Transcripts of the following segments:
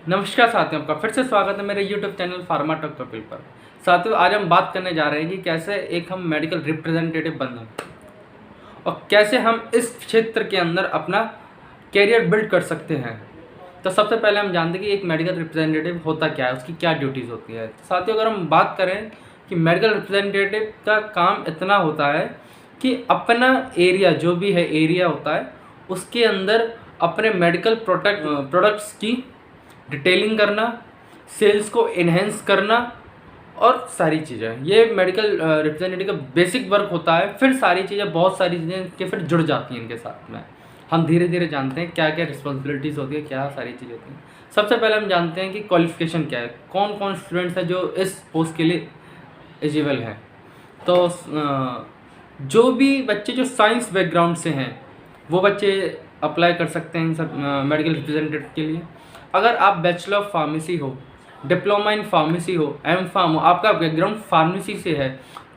नमस्कार साथियों, आपका फिर से स्वागत है मेरे YouTube channel pharma talk topic पर। साथियों, आज हम बात करने जा रहे हैं कि कैसे एक हम मेडिकल रिप्रेजेंटेटिव बने और कैसे हम इस क्षेत्र के अंदर अपना कैरियर बिल्ड कर सकते हैं। तो सबसे पहले हम जानते हैं कि एक मेडिकल रिप्रेजेंटेटिव होता क्या है, उसकी क्या ड्यूटीज़ होती है। साथियों, अगर हम बात करें कि मेडिकल रिप्रेजेंटेटिव का काम इतना होता है कि अपना एरिया, जो भी है एरिया होता है, उसके अंदर अपने मेडिकल प्रोडक्ट्स की डिटेलिंग करना, सेल्स को इन्हेंस करना और सारी चीज़ें, ये मेडिकल रिप्रेजेंटेटिव का बेसिक वर्क होता है। फिर सारी चीज़ें, बहुत सारी चीज़ें इनके फिर जुड़ जाती हैं इनके साथ में। हम धीरे धीरे जानते हैं क्या क्या रिस्पॉन्सिबिलिटीज़ होती है, क्या सारी चीज़ें होती हैं। सबसे पहले हम जानते हैं कि क्वालिफिकेशन क्या है, कौन कौन स्टूडेंट्स हैं जो इस पोस्ट के लिए एलिजिबल हैं। तो जो भी बच्चे जो साइंस बैकग्राउंड से हैं वो बच्चे अप्लाई कर सकते हैं इन सब मेडिकल रिप्रेजेंटेटिव के लिए। अगर आप बैचलर ऑफ फार्मेसी हो, डिप्लोमा इन फार्मेसी हो, एम फार्म हो, आपका बैकग्राउंड फार्मेसी से है,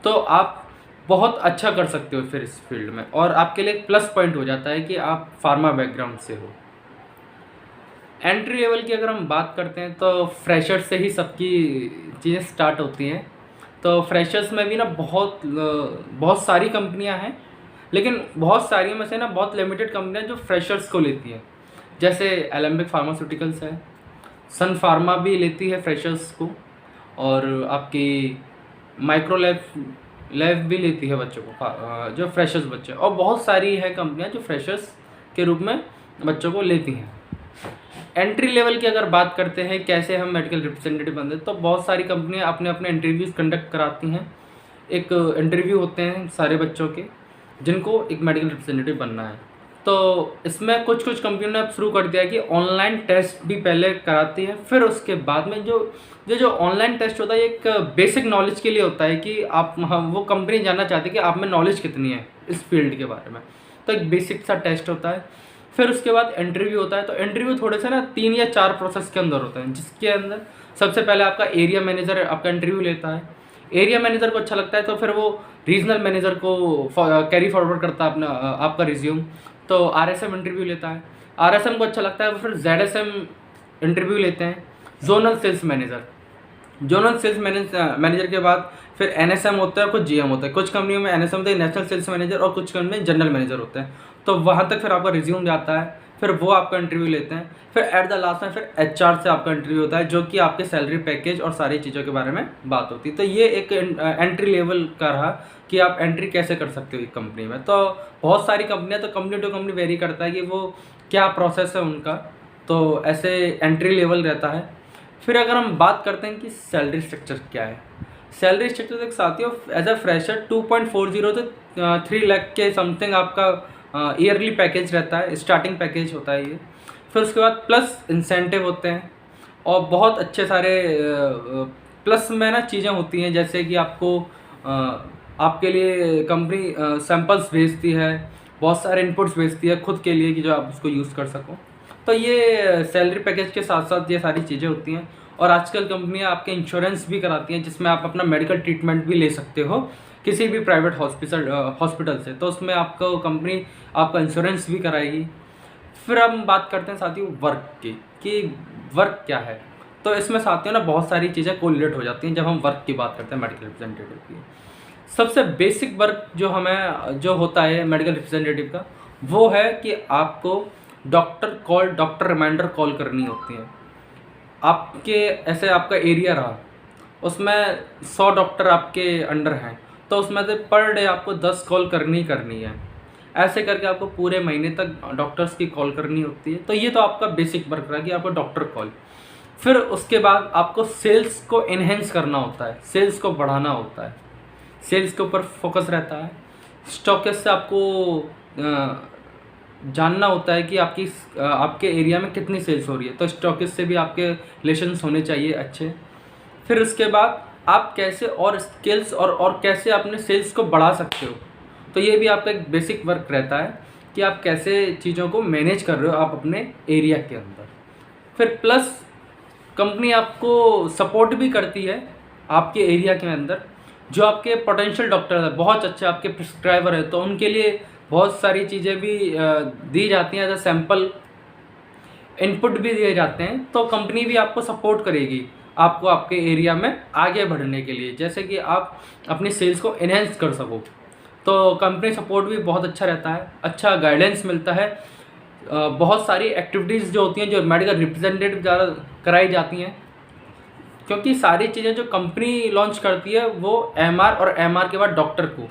तो आप बहुत अच्छा कर सकते हो फिर इस फील्ड में, और आपके लिए एक प्लस पॉइंट हो जाता है कि आप फार्मा बैकग्राउंड से हो। एंट्री लेवल की अगर हम बात करते हैं तो फ्रेशर से ही सबकी चीज़ें स्टार्ट होती हैं। तो फ्रेशर्स में भी ना बहुत सारी कंपनियां हैं, लेकिन बहुत सारी में से ना बहुत लिमिटेड कंपनियां जो फ्रेशर्स को लेती हैं। जैसे एलेम्बिक फार्मास्यूटिकल्स है, सन फार्मा भी लेती है फ्रेशर्स को, और आपकी माइक्रो लैब भी लेती है बच्चों को, जो फ्रेशर्स बच्चे, और बहुत सारी है कंपनियां जो फ्रेशर्स के रूप में बच्चों को लेती हैं। एंट्री लेवल की अगर बात करते हैं कैसे हम मेडिकल रिप्रेजेंटेटिव बनते हैं, तो बहुत सारी कंपनियां अपने अपने इंटरव्यूज़ कंडक्ट कराती हैं। एक इंटरव्यू होते हैं सारे बच्चों के जिनको एक मेडिकल रिप्रेजेंटेटिव बनना है। तो इसमें कुछ कुछ कंपनियों ने अब शुरू कर दिया है कि ऑनलाइन टेस्ट भी पहले कराती है, फिर उसके बाद में जो ऑनलाइन टेस्ट होता है एक बेसिक नॉलेज के लिए होता है कि आप, वो कंपनी जानना चाहती है कि आप में नॉलेज कितनी है इस फील्ड के बारे में। तो एक बेसिक सा टेस्ट होता है, फिर उसके बाद इंटरव्यू होता है। तो इंटरव्यू थोड़े से ना 3 या 4 प्रोसेस के अंदर होते हैं, जिसके अंदर सबसे पहले आपका एरिया मैनेजर आपका इंटरव्यू लेता है। एरिया मैनेजर को अच्छा लगता है तो फिर वो रीजनल मैनेजर को कैरी फॉरवर्ड करता है अपना आपका रिज्यूम, तो आरएसएम इंटरव्यू लेता है। आरएसएम को अच्छा लगता है तो फिर जेडएसएम इंटरव्यू लेते हैं। जोनल सेल्स मैनेजर के बाद फिर एनएसएम होता है, कुछ जीएम होता है। कुछ कंपनियों में एनएसएम होता है, नेशनल सेल्स मैनेजर, और कुछ कंपनी में जनरल मैनेजर होते हैं। तो वहाँ तक फिर आपका रिज्यूम जाता है, फिर वो आपका इंटरव्यू लेते हैं। फिर एट द लास्ट में फिर एचआर से आपका इंटरव्यू होता है, जो कि आपके सैलरी पैकेज और सारी चीज़ों के बारे में बात होती है। तो ये एक एंट्री लेवल का रहा कि आप एंट्री कैसे कर सकते हो एक कंपनी में। तो बहुत सारी कंपनियां, तो कंपनी टू कंपनी वेरी करता है कि वो क्या प्रोसेस है उनका। तो ऐसे एंट्री लेवल रहता है। फिर अगर हम बात करते हैं कि सैलरी स्ट्रक्चर क्या है, सैलरी स्ट्रक्चर एक साथियों, एज अ फ्रेशर 2.40 से 3 लाख के समथिंग आपका ईयरली पैकेज रहता है, स्टार्टिंग पैकेज होता है ये। फिर उसके बाद प्लस इंसेंटिव होते हैं, और बहुत अच्छे सारे प्लस में ना चीज़ें होती हैं, जैसे कि आपको आपके लिए कंपनी सैम्पल्स भेजती है, बहुत सारे इनपुट्स भेजती है खुद के लिए कि जो आप उसको यूज़ कर सको। तो ये सैलरी पैकेज के साथ साथ ये सारी चीज़ें होती हैं। और आजकल कंपनियां आपके इंश्योरेंस भी कराती हैं, जिसमें आप अपना मेडिकल ट्रीटमेंट भी ले सकते हो किसी भी प्राइवेट हॉस्पिटल से। तो उसमें आपको कंपनी आपका इंश्योरेंस भी कराएगी। फिर हम बात करते हैं साथियों वर्क की, कि वर्क क्या है। तो इसमें साथियों ना बहुत सारी चीज़ें कोरिलेट हो जाती हैं जब हम वर्क की बात करते हैं मेडिकल रिप्रेजेंटेटिव की। सबसे बेसिक वर्क जो होता है मेडिकल रिप्रेजेंटेटिव का, वो है कि आपको डॉक्टर रिमाइंडर कॉल करनी होती है। आपके ऐसे आपका एरिया रहा, उसमें 100 डॉक्टर आपके अंडर हैं, तो उसमें से पर डे आपको 10 कॉल करनी है। ऐसे करके आपको पूरे महीने तक डॉक्टर्स की कॉल करनी होती है। तो ये तो आपका बेसिक वर्क रहा कि आपको डॉक्टर कॉल। फिर उसके बाद आपको सेल्स को इन्हेंस करना होता है, सेल्स को बढ़ाना होता है, सेल्स के ऊपर फोकस रहता है। स्टॉकिस्ट से आपको जानना होता है कि आपके एरिया में कितनी सेल्स हो रही है, तो स्टॉकिस्ट से भी आपके रिलेशंस होने चाहिए अच्छे। फिर उसके बाद आप कैसे और स्किल्स और कैसे अपने सेल्स को बढ़ा सकते हो, तो ये भी आपका एक बेसिक वर्क रहता है कि आप कैसे चीज़ों को मैनेज कर रहे हो आप अपने एरिया के अंदर। फिर प्लस कंपनी आपको सपोर्ट भी करती है आपके एरिया के अंदर। जो आपके पोटेंशियल डॉक्टर है, बहुत अच्छे आपके प्रिस्क्राइबर है, तो उनके लिए बहुत सारी चीज़ें भी दी जाती हैं एज अ सैम्पल। इनपुट भी दिए जाते हैं, तो कंपनी भी आपको सपोर्ट करेगी आपको आपके एरिया में आगे बढ़ने के लिए, जैसे कि आप अपनी सेल्स को इन्हेंस कर सको। तो कंपनी सपोर्ट भी बहुत अच्छा रहता है, अच्छा गाइडेंस मिलता है। बहुत सारी एक्टिविटीज़ जो होती हैं जो मेडिकल रिप्रेजेंटेटिव द्वारा कराई जाती हैं, क्योंकि सारी चीज़ें जो कंपनी लॉन्च करती है वो एमआर और एमआर के बाद डॉक्टर को,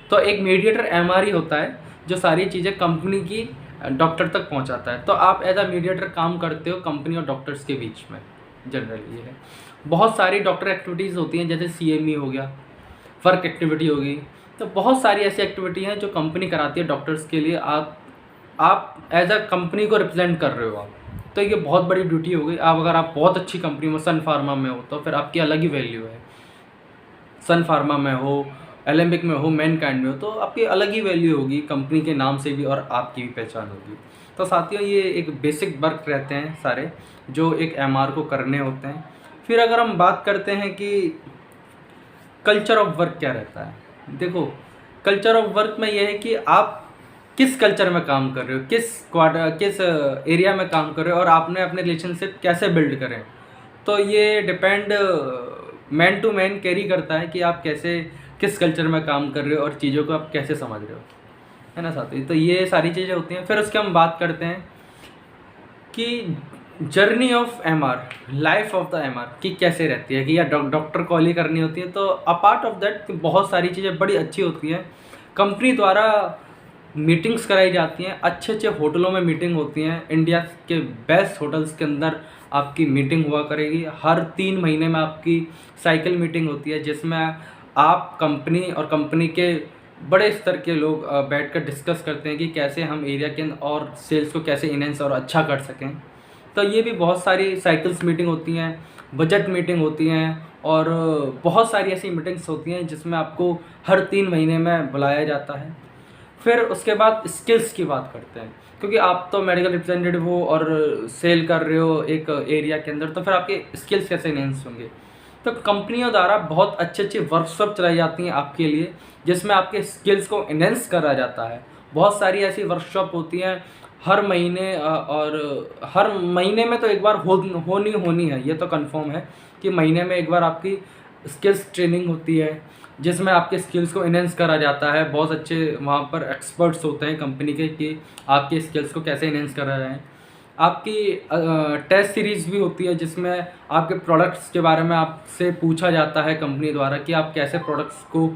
तो एक मीडिएटर एमआर ही होता है जो सारी चीज़ें कंपनी की डॉक्टर तक पहुंचाता है। तो आप एज अ मीडिएटर काम करते हो कंपनी और डॉक्टर्स के बीच में, जनरली ये है। बहुत सारी डॉक्टर एक्टिविटीज़ होती हैं, जैसे सीएमई हो गया, वर्क एक्टिविटी होगी, तो बहुत सारी ऐसी एक्टिविटी हैं जो कंपनी कराती है डॉक्टर्स के लिए। आप एज अ कंपनी को रिप्रेजेंट कर रहे हो आप, तो ये बहुत बड़ी ड्यूटी हो गई। अगर आप बहुत अच्छी कंपनी में सन फार्मा में हो तो फिर आपकी अलग ही वैल्यू है। सन फार्मा में हो, एलेम्बिक में हो, मैनकाइंड में हो, तो आपकी अलग ही वैल्यू होगी कंपनी के नाम से भी, और आपकी भी पहचान होगी। तो साथियों, ये एक बेसिक वर्क रहते हैं सारे जो एक एमआर को करने होते हैं। फिर अगर हम बात करते हैं कि कल्चर ऑफ वर्क क्या रहता है, देखो कल्चर ऑफ वर्क में यह है कि आप किस कल्चर में काम कर रहे हो, किस एरिया में काम कर रहे हो, और आपने अपने रिलेशनशिप कैसे बिल्ड करें। तो ये depend man to man carry करता है कि आप कैसे किस कल्चर में काम कर रहे हो और चीज़ों को आप कैसे समझ रहे हो, है ना साथी। तो ये सारी चीज़ें होती हैं। फिर उसके हम बात करते हैं कि journey of MR, life of the MR की कैसे रहती है, कि या डॉक्टर कॉल ही करनी होती है। तो अपार्ट ऑफ दैट बहुत सारी चीज़ें बड़ी अच्छी होती हैं। कंपनी द्वारा मीटिंग्स कराई जाती हैं, अच्छे अच्छे होटलों में मीटिंग होती हैं, इंडिया के बेस्ट होटल्स के अंदर आपकी मीटिंग हुआ करेगी। हर 3 महीने में आपकी साइकिल मीटिंग होती है, जिसमें आप कंपनी और कंपनी के बड़े स्तर के लोग बैठकर डिस्कस करते हैं कि कैसे हम एरिया के और सेल्स को कैसे इनहेंस और अच्छा कर सकें। तो ये भी बहुत सारी साइकिल्स मीटिंग होती हैं, बजट मीटिंग होती हैं, और बहुत सारी ऐसी मीटिंग्स होती हैं जिसमें आपको हर 3 महीने में बुलाया जाता है। फिर उसके बाद स्किल्स की बात करते हैं, क्योंकि आप तो मेडिकल रिप्रेजेंटेटिव हो और सेल कर रहे हो एक एरिया के अंदर, तो फिर आपके स्किल्स कैसे इनहेंस होंगे। तो कंपनियों द्वारा बहुत अच्छे अच्छे वर्कशॉप चलाई जाती हैं आपके लिए, जिसमें आपके स्किल्स को इनहेंस करा जाता है। बहुत सारी ऐसी वर्कशॉप होती हैं हर महीने, और हर महीने में तो एक बार होनी है, ये तो कंफर्म है कि महीने में एक बार आपकी स्किल्स ट्रेनिंग होती है, जिसमें आपके स्किल्स को इनहेंस करा जाता है। बहुत अच्छे वहाँ पर एक्सपर्ट्स होते हैं कंपनी के कि आपके स्किल्स को कैसे इनहेंस करा जाए। आपकी टेस्ट सीरीज़ भी होती है, जिसमें आपके प्रोडक्ट्स के बारे में आपसे पूछा जाता है कंपनी द्वारा कि आप कैसे प्रोडक्ट्स को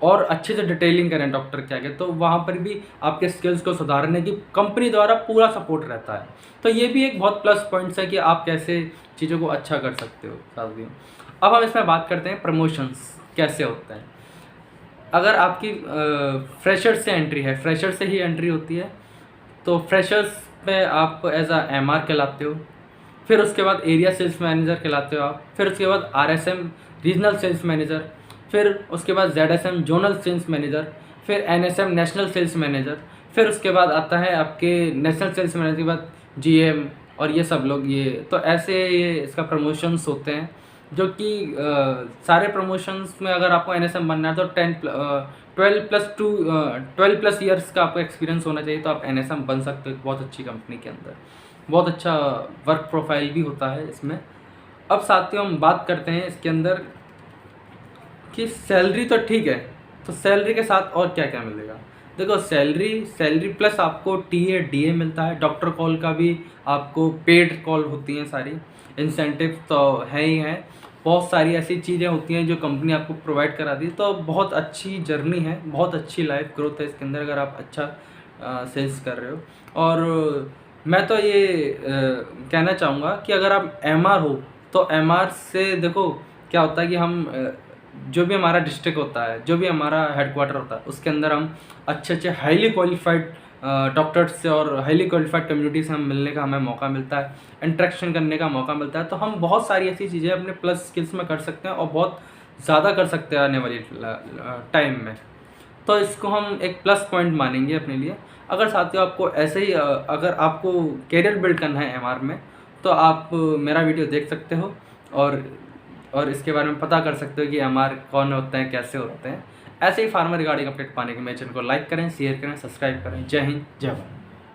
और अच्छे से डिटेलिंग करें डॉक्टर के आगे। तो वहाँ पर भी आपके स्किल्स को सुधारने की कंपनी द्वारा पूरा सपोर्ट रहता है। तो ये भी एक बहुत प्लस पॉइंट्स है कि आप कैसे चीज़ों को अच्छा कर सकते हो साथियों। अब हम इसमें बात करते हैं प्रमोशंस कैसे होते हैं। अगर आपकी फ्रेशर से एंट्री है, फ्रेशर से ही एंट्री होती है, तो फ्रेशर्स पे आप एज अ एमआर कहलाते हो। फिर उसके बाद एरिया सेल्स मैनेजर कहलाते हो आप। फिर उसके बाद आरएसएम रीजनल सेल्स मैनेजर। फिर उसके बाद जेडएसएम जोनल सेल्स मैनेजर। फिर एनएसएम नेशनल सेल्स मैनेजर। फिर उसके बाद आता है आपके नेशनल सेल्स मैनेजर के बाद जीएम, और ये सब लोग ये तो ऐसे ये इसका प्रमोशंस होते हैं, जो कि सारे प्रमोशंस में अगर आपको एनएसएम बनना है तो 12 प्लस ईयर्स का आपको एक्सपीरियंस होना चाहिए, तो आप एनएसएम बन सकते हो बहुत अच्छी कंपनी के अंदर। बहुत अच्छा वर्क प्रोफाइल भी होता है इसमें। अब साथियों हम बात करते हैं इसके अंदर कि सैलरी तो ठीक है, तो सैलरी के साथ और क्या क्या मिलेगा। देखो सैलरी प्लस आपको टीए डीए मिलता है, डॉक्टर कॉल का भी आपको पेड कॉल होती हैं सारी, इंसेंटिव तो है ही है। बहुत सारी ऐसी चीज़ें होती हैं जो कंपनी आपको प्रोवाइड कराती है। तो बहुत अच्छी जर्नी है, बहुत अच्छी लाइफ ग्रोथ है इसके अंदर अगर आप अच्छा सेल्स कर रहे हो। और मैं तो ये कहना चाहूँगा कि अगर आप एमआर हो तो एमआर से देखो क्या होता है कि हम जो भी हमारा डिस्ट्रिक्ट होता है, जो भी हमारा हेडक्वार्टर होता है, उसके अंदर हम अच्छे अच्छे हाईली क्वालिफाइड डॉक्टर्स से और हाईली क्वालिफाइड कम्युनिटी से हम मिलने का हमें मौका मिलता है, इंटरेक्शन करने का मौका मिलता है। तो हम बहुत सारी ऐसी चीज़ें अपने प्लस स्किल्स में कर सकते हैं और बहुत ज़्यादा कर सकते हैं आने वाली टाइम में। तो इसको हम एक प्लस पॉइंट मानेंगे अपने लिए। अगर साथियों आपको ऐसे ही अगर आपको कैरियर बिल्ड करना है एमआर में, तो आप मेरा वीडियो देख सकते हो और इसके बारे में पता कर सकते हो कि एमआर कौन होते हैं, कैसे होते हैं। ऐसे ही फार्मर रिगार्डिंग अपडेट पाने के मेरे चैनल को लाइक करें, शेयर करें, सब्सक्राइब करें। जय हिंद, जय भारत।